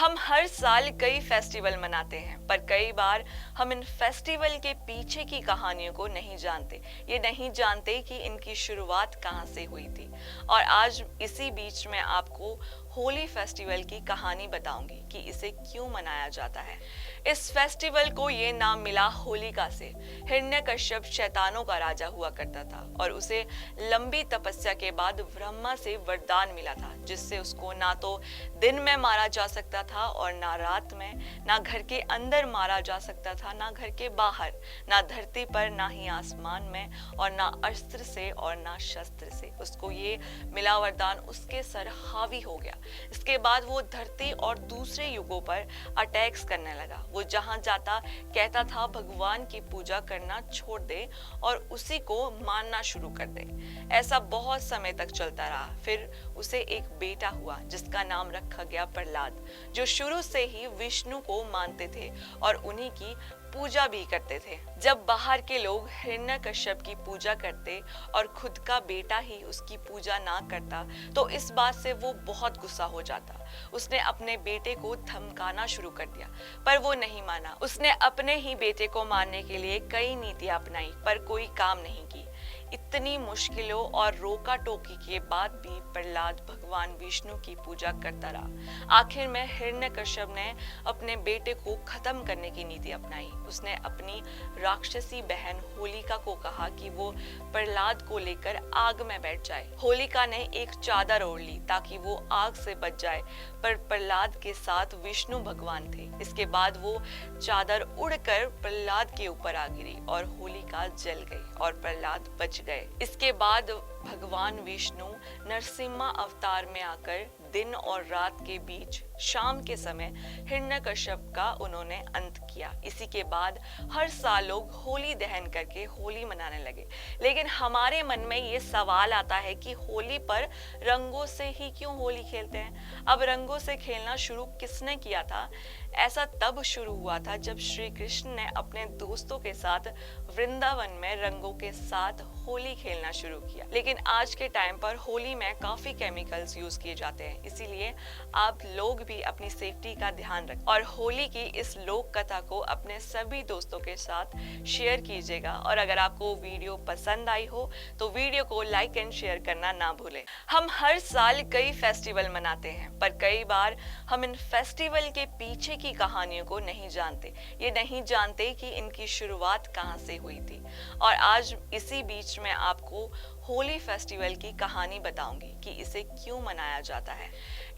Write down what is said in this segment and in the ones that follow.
हम हर साल कई फेस्टिवल मनाते हैं, पर कई बार हम इन फेस्टिवल के पीछे की कहानियों को नहीं जानते। ये नहीं जानते कि इनकी शुरुआत कहाँ से हुई थी। और आज इसी बीच में आपको होली फेस्टिवल की कहानी बताऊंगी कि इसे क्यों मनाया जाता है। इस फेस्टिवल को ये नाम मिला होलिका से। हिरण्यकश्यप शैतानों का राजा हुआ करता था और उसे लंबी तपस्या के बाद ब्रह्मा से वरदान मिला था, जिससे उसको ना तो दिन में मारा जा सकता था और ना रात में, ना घर के अंदर मारा जा सकता था, ना घर के बाहर, ना धरती पर, ना ही आसमान में, और ना अस्त्र से और ना शस्त्र से। उसको ये मिला वरदान उसके सर हावी हो गया। इसके बाद वो धरती और दूसरे युगों पर अटैक्स करने लगा। वो जहां जाता कहता था भगवान की पूजा करना छोड़ दे और उसी को मानना शुरू कर दे। ऐसा बहुत समय तक चलता रहा। फिर उसे एक बेटा हुआ जिसका नाम रखा गया प्रहलाद, जो शुरू से ही विष्णु को मानते थे और उन्हीं की पूजा भी करते थे। जब बाहर के लोग हिरण्यकश्यप की पूजा करते और खुद का बेटा ही उसकी पूजा ना करता, तो इस बात से वो बहुत गुस्सा हो जाता। उसने अपने बेटे को धमकाना शुरू कर दिया, पर वो नहीं माना। उसने अपने ही बेटे को मारने के लिए कई नीतियां अपनाई, पर कोई काम नहीं की। इतनी मुश्किलों और रोका टोकी के बाद भी प्रहलाद भगवान विष्णु की पूजा करता रहा। आखिर में हिरण्यकश्यप ने अपने बेटे को खत्म करने की नीति अपनाई। उसने अपनी राक्षसी बहन होलिका को कहा कि वो प्रहलाद को लेकर आग में बैठ जाए। होलिका ने एक चादर ओढ़ ली ताकि वो आग से बच जाए, पर प्रहलाद के साथ विष्णु भगवान थे। इसके बाद वो चादर उड़कर प्रहलाद के ऊपर आ गिरी और होलिका जल गई और प्रहलाद बच गए। इसके बाद भगवान विष्णु नरसिम्हा अवतार में आकर दिन और रात के बीच शाम के समय हिरण्यकश्यप का उन्होंने अंत किया। इसी के बाद हर साल लोग होली दहन करके होली मनाने लगे। लेकिन हमारे मन में ये सवाल आता है कि होली पर रंगों से ही क्यों होली खेलते हैं? अब रंगों से खेलना शुरू किसने किया था? ऐसा तब शुरू हुआ था जब श्री कृष्ण ने अपने दोस्तों के साथ वृंदावन में रंगों के साथ होली खेलना शुरू किया। लेकिन आज के टाइम पर होली में काफी केमिकल्स यूज किए जाते हैं, इसीलिए आप लोग भी अपनी सेफ्टी का ध्यान रखें और होली की इस लोक कथा को अपने सभी दोस्तों के साथ शेयर कीजिएगा। और अगर आपको वीडियो पसंद आई हो तो वीडियो को लाइक एंड शेयर करना ना भूलें। हम हर साल कई फेस्टिवल मनाते हैं, पर कई बार हम इन फेस्टिवल के पीछे की कहानियों को नहीं जानते। ये नहीं जानते कि इनकी शुरुआत कहाँ से हुई थी। और आज इसी बीच में आपको होली फेस्टिवल की कहानी बताऊंगी कि इसे क्यों मनाया जाता है।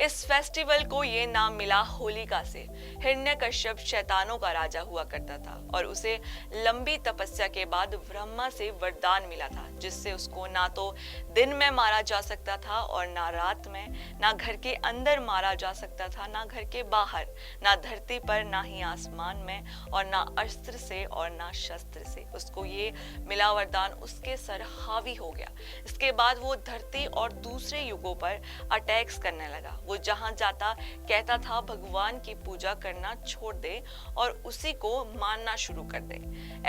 इस फेस्टिवल को ये नाम मिला होलिका से। हिरण्यकश्यप शैतानों का राजा हुआ करता था और उसे लंबी तपस्या के बाद ब्रह्मा से वरदान मिला था, जिससे उसको ना तो दिन में मारा जा सकता था और ना रात में, ना घर के अंदर मारा जा सकता था, ना घर के बाहर, ना धरती पर, ना ही आसमान में, और ना अस्त्र से और ना शस्त्र से। उसको ये मिला वरदान उसके सर हावी हो गया। इसके बाद वो धरती और दूसरे युगों पर अटैक्स करने लगा। वो जहां जाता कहता था भगवान की पूजा करना छोड़ दे और उसी को मानना शुरू कर दे।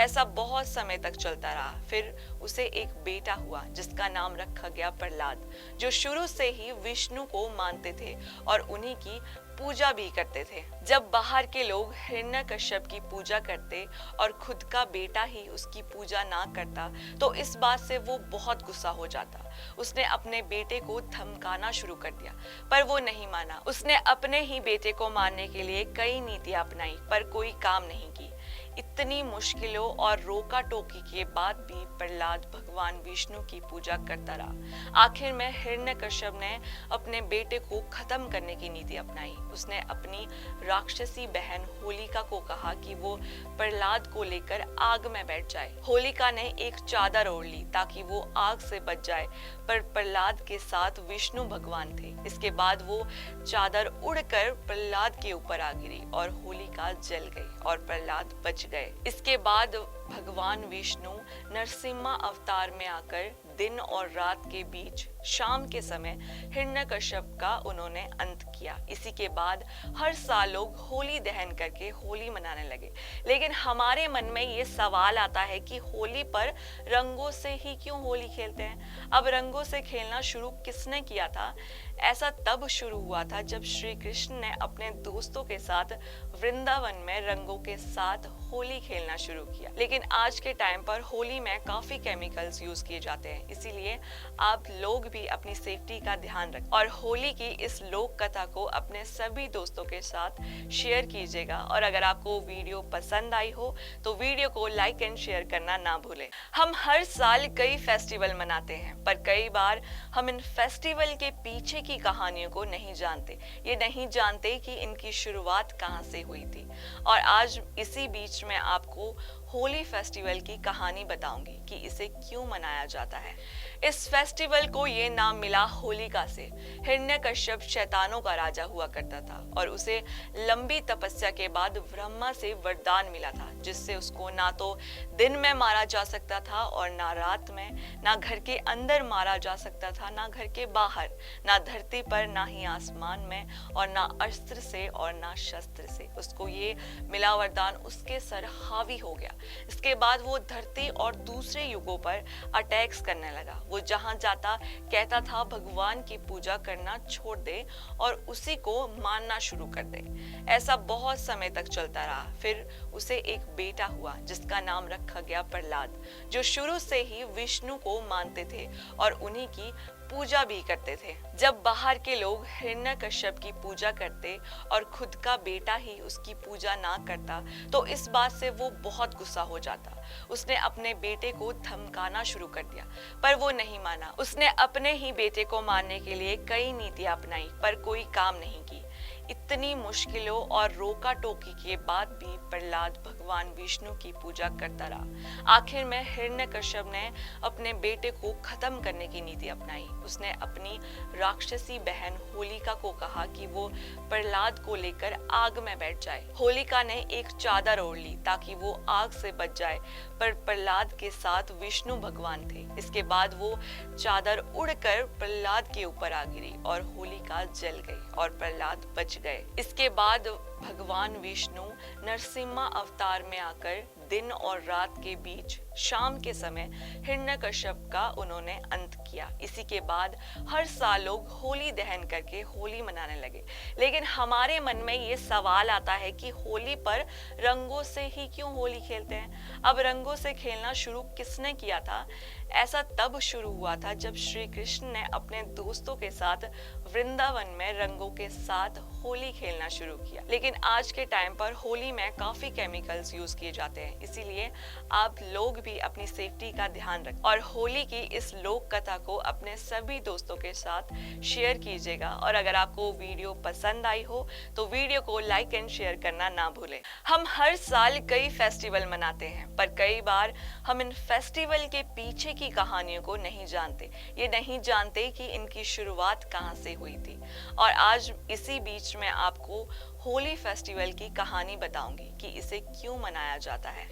ऐसा बहुत समय तक चलता रहा। फिर उसे एक बेटा हुआ जिसका नाम रखा गया प्रहलाद, जो शुरू से ही विष्णु को मानते थे और उन्हीं की पूजा भी करते थे। जब बाहर के लोग हिरण्यकश्यप की पूजा करते और खुद का बेटा ही उसकी पूजा ना करता, तो इस बात से वो बहुत गुस्सा हो जाता। उसने अपने बेटे को धमकाना शुरू कर दिया, पर वो नहीं माना। उसने अपने ही बेटे को मारने के लिए कई नीतियां अपनाई, पर कोई काम नहीं की। इतनी मुश्किलों और रोका टोकी के बाद भी प्रहलाद भगवान विष्णु की पूजा करता रहा। आखिर में हिरण्यकश्यप ने अपने बेटे को खत्म करने की नीति अपनाई। उसने अपनी राक्षसी बहन होलिका को कहा कि वो प्रहलाद को लेकर आग में बैठ जाए। होलिका ने एक चादर ओढ़ ली ताकि वो आग से बच जाए, पर प्रहलाद के साथ विष्णु भगवान थे। इसके बाद वो चादर उड़कर प्रहलाद के ऊपर आ गिरी और होलिका जल गई और प्रहलाद बच गए। इसके बाद भगवान विष्णु नरसिम्हा अवतार में आकर दिन और रात के बीच शाम के समय हिरण्यकश्यप का उन्होंने अंत किया। इसी के बाद हर साल लोग होली दहन करके होली मनाने लगे। लेकिन हमारे मन में ये सवाल आता है कि होली पर रंगों से ही क्यों होली खेलते हैं? अब रंगों से खेलना शुरू किसने किया था? ऐसा तब शुरू हुआ था जब श्री कृष्ण ने अपने दोस्तों के साथ वृंदावन में रंगों के साथ होली खेलना शुरू किया। लेकिन आज के टाइम पर होली में काफी केमिकल्स यूज किए जाते हैं, इसीलिए आप लोग भी अपनी सेफ्टी का ध्यान रखें और होली की इस लोक कथा को अपने सभी दोस्तों के साथ शेयर कीजिएगा। और अगर आपको वीडियो पसंद आई हो तो वीडियो को लाइक एंड शेयर करना ना भूलें। हम हर साल कई फेस्टिवल मनाते हैं, पर कई बार हम इन फेस्टिवल के पीछे की कहानियों को नहीं जानते। ये नहीं जानते कि इनकी शुरुआत कहाँ से हुई थी। और आज इसी बीच में आपको होली फेस्टिवल की कहानी बताऊंगी कि इसे क्यों मनाया जाता है। इस फेस्टिवल को ये नाम मिला होलिका से। हिरण्यकश्यप शैतानों का राजा हुआ करता था और उसे लंबी तपस्या के बाद ब्रह्मा से वरदान मिला था, जिससे उसको ना तो दिन में मारा जा सकता था और ना रात में, ना घर के अंदर मारा जा सकता था, ना घर के बाहर, ना धरती पर, ना ही आसमान में, और ना अस्त्र से और ना शस्त्र से। उसको ये मिला वरदान, उसके सर हावी हो गया। इसके बाद वो धरती और दूसरे युगों पर अटैक्स करने लगा। वो जहां जाता कहता था भगवान की पूजा करना छोड़ दे और उसी को मानना शुरू कर दे। ऐसा बहुत समय तक चलता रहा। फिर उसे एक बेटा हुआ जिसका नाम रखा गया प्रहलाद, जो शुरू से ही विष्णु को मानते थे और उन्हीं की पूजा भी करते थे। जब बाहर के लोग हिरण्यकश्यप की पूजा करते और खुद का बेटा ही उसकी पूजा ना करता तो इस बात से वो बहुत गुस्सा हो जाता। उसने अपने बेटे को धमकाना शुरू कर दिया, पर वो नहीं माना। उसने अपने ही बेटे को मारने के लिए कई नीतियां अपनाई, पर कोई काम नहीं की। इतनी मुश्किलों और रोका टोकी के बाद भी प्रहलाद भगवान विष्णु की पूजा करता रहा। आखिर में हिरण्यकश्यप ने अपने बेटे को खत्म करने की नीति अपनाई। उसने अपनी राक्षसी बहन होलिका को कहा कि वो प्रहलाद को लेकर आग में बैठ जाए। होलिका ने एक चादर ओढ़ ली ताकि वो आग से बच जाए, पर प्रहलाद के साथ विष्णु भगवान थे। इसके बाद वो चादर उड़कर प्रहलाद के ऊपर आ गिरी और होलिका जल गई और प्रहलाद बच गए। इसके बाद भगवान विष्णु नरसिम्हा अवतार में आकर दिन और रात के बीच शाम के समय हिरण्यकश्यप का उन्होंने अंत किया। इसी के बाद हर साल लोग होली दहन करके होली मनाने लगे। लेकिन हमारे मन में ये सवाल आता है कि होली पर रंगों से ही क्यों होली खेलते हैं? अब रंगों से खेलना शुरू किसने किया था? ऐसा तब शुरू हुआ था जब श्री कृष्ण ने अपने दोस्तों के साथ वृंदावन में रंगों के साथ होली खेलना शुरू किया। लेकिन आज के टाइम पर होली में काफी केमिकल्स यूज किए जाते हैं, इसीलिए आप लोग भी अपनी सेफ्टी का ध्यान रखें और होली की इस लोक कथा को अपने सभी दोस्तों के साथ शेयर कीजिएगा। और अगर आपको वीडियो पसंद आई हो तो वीडियो को लाइक एंड शेयर करना ना भूलें। हम हर साल कई फेस्टिवल मनाते हैं, पर कई बार हम इन फेस्टिवल के पीछे की कहानियों को नहीं जानते। ये नहीं जानते कि इनकी शुरुआत कहाँ से हुई थी। और आज इसी बीच में आपको होली फेस्टिवल की कहानी बताऊंगी कि इसे क्यों मनाया जाता है।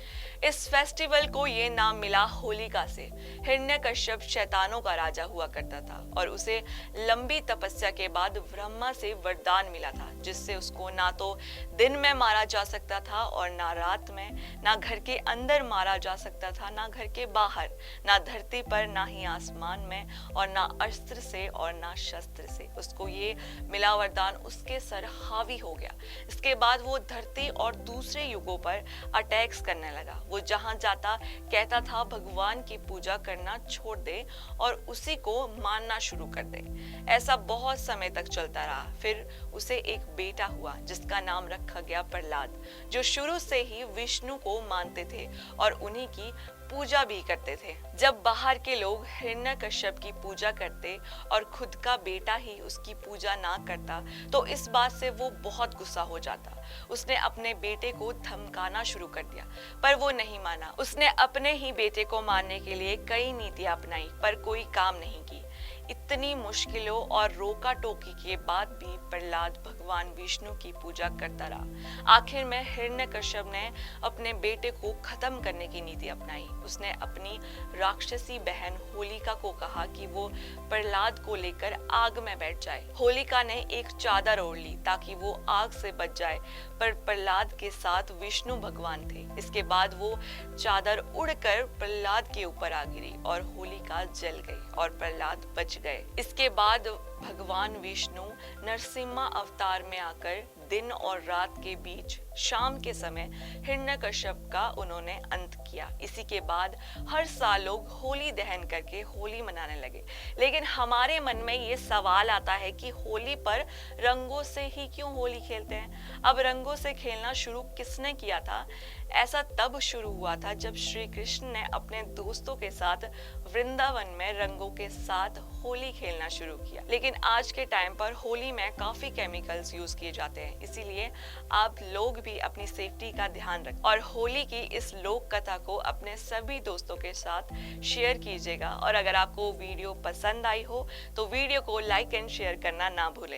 इस फेस्टिवल को ये नाम मिला होलिका से। हिरण्यकश्यप शैतानों का राजा हुआ करता था और उसे लंबी तपस्या के बाद ब्रह्मा से वरदान मिला था, जिससे उसको ना तो दिन में मारा जा सकता था और ना रात में, ना घर के अंदर मारा जा सकता था, ना घर के बाहर, ना धरती पर, ना ही आसमान में, और ना अस्त्र से और ना शस्त्र से। उसको ये मिला वरदान, उसके सर हावी हो गया। इसके बाद वो धरती और दूसरे युगों पर अटैक्स करने लगा। वो जहां जाता कहता था भगवान की पूजा करना छोड़ दे और उसी को मानना शुरू कर दे। ऐसा बहुत समय तक चलता रहा। फिर उसे एक बेटा हुआ जिसका नाम रखा गया प्रहलाद, जो शुरू से ही विष्णु को मानते थे और उन्हीं की पूजा भी करते थे। जब बाहर के लोग हिरण्यकश्यप की पूजा करते और खुद का बेटा ही उसकी पूजा ना करता तो इस बात से वो बहुत गुस्सा हो जाता। उसने अपने बेटे को धमकाना शुरू कर दिया, पर वो नहीं माना। उसने अपने ही बेटे को मारने के लिए कई नीतियां अपनाई, पर कोई काम नहीं की। इतनी मुश्किलों और रोका टोकी के बाद भी प्रहलाद भगवान विष्णु की पूजा करता रहा। आखिर में हिरण्यकश्यप ने अपने बेटे को खत्म करने की नीति अपनाई। उसने अपनी राक्षसी बहन होलिका को कहा कि वो प्रहलाद को लेकर आग में बैठ जाए। होलिका ने एक चादर ओढ़ ली ताकि वो आग से बच जाए, पर प्रहलाद के साथ विष्णु भगवान थे। इसके बाद वो चादर उड़कर प्रहलाद के ऊपर आ गिरी और होलिका जल गई और प्रहलाद बच गए। इसके बाद भगवान विष्णु नरसिम्हा अवतार में आकर दिन और रात के बीच शाम के समय हिरण्यकश्यप का उन्होंने अंत किया। इसी के बाद हर साल लोग होली दहन करके होली मनाने लगे। लेकिन हमारे मन में ये सवाल आता है कि होली पर रंगों से ही क्यों होली खेलते हैं? अब रंगों से खेलना शुरू किसने किया था? ऐसा तब शुरू हुआ था जब श्री कृष्ण ने अपने दोस्तों के साथ वृंदावन में रंगों के साथ होली खेलना शुरू किया। लेकिन आज के टाइम पर होली में काफी केमिकल्स यूज किए जाते हैं, इसीलिए आप लोग भी अपनी सेफ्टी का ध्यान रखें और होली की इस लोक कथा को अपने सभी दोस्तों के साथ शेयर कीजिएगा। और अगर आपको वीडियो पसंद आई हो तो वीडियो को लाइक एंड शेयर करना ना भूलें।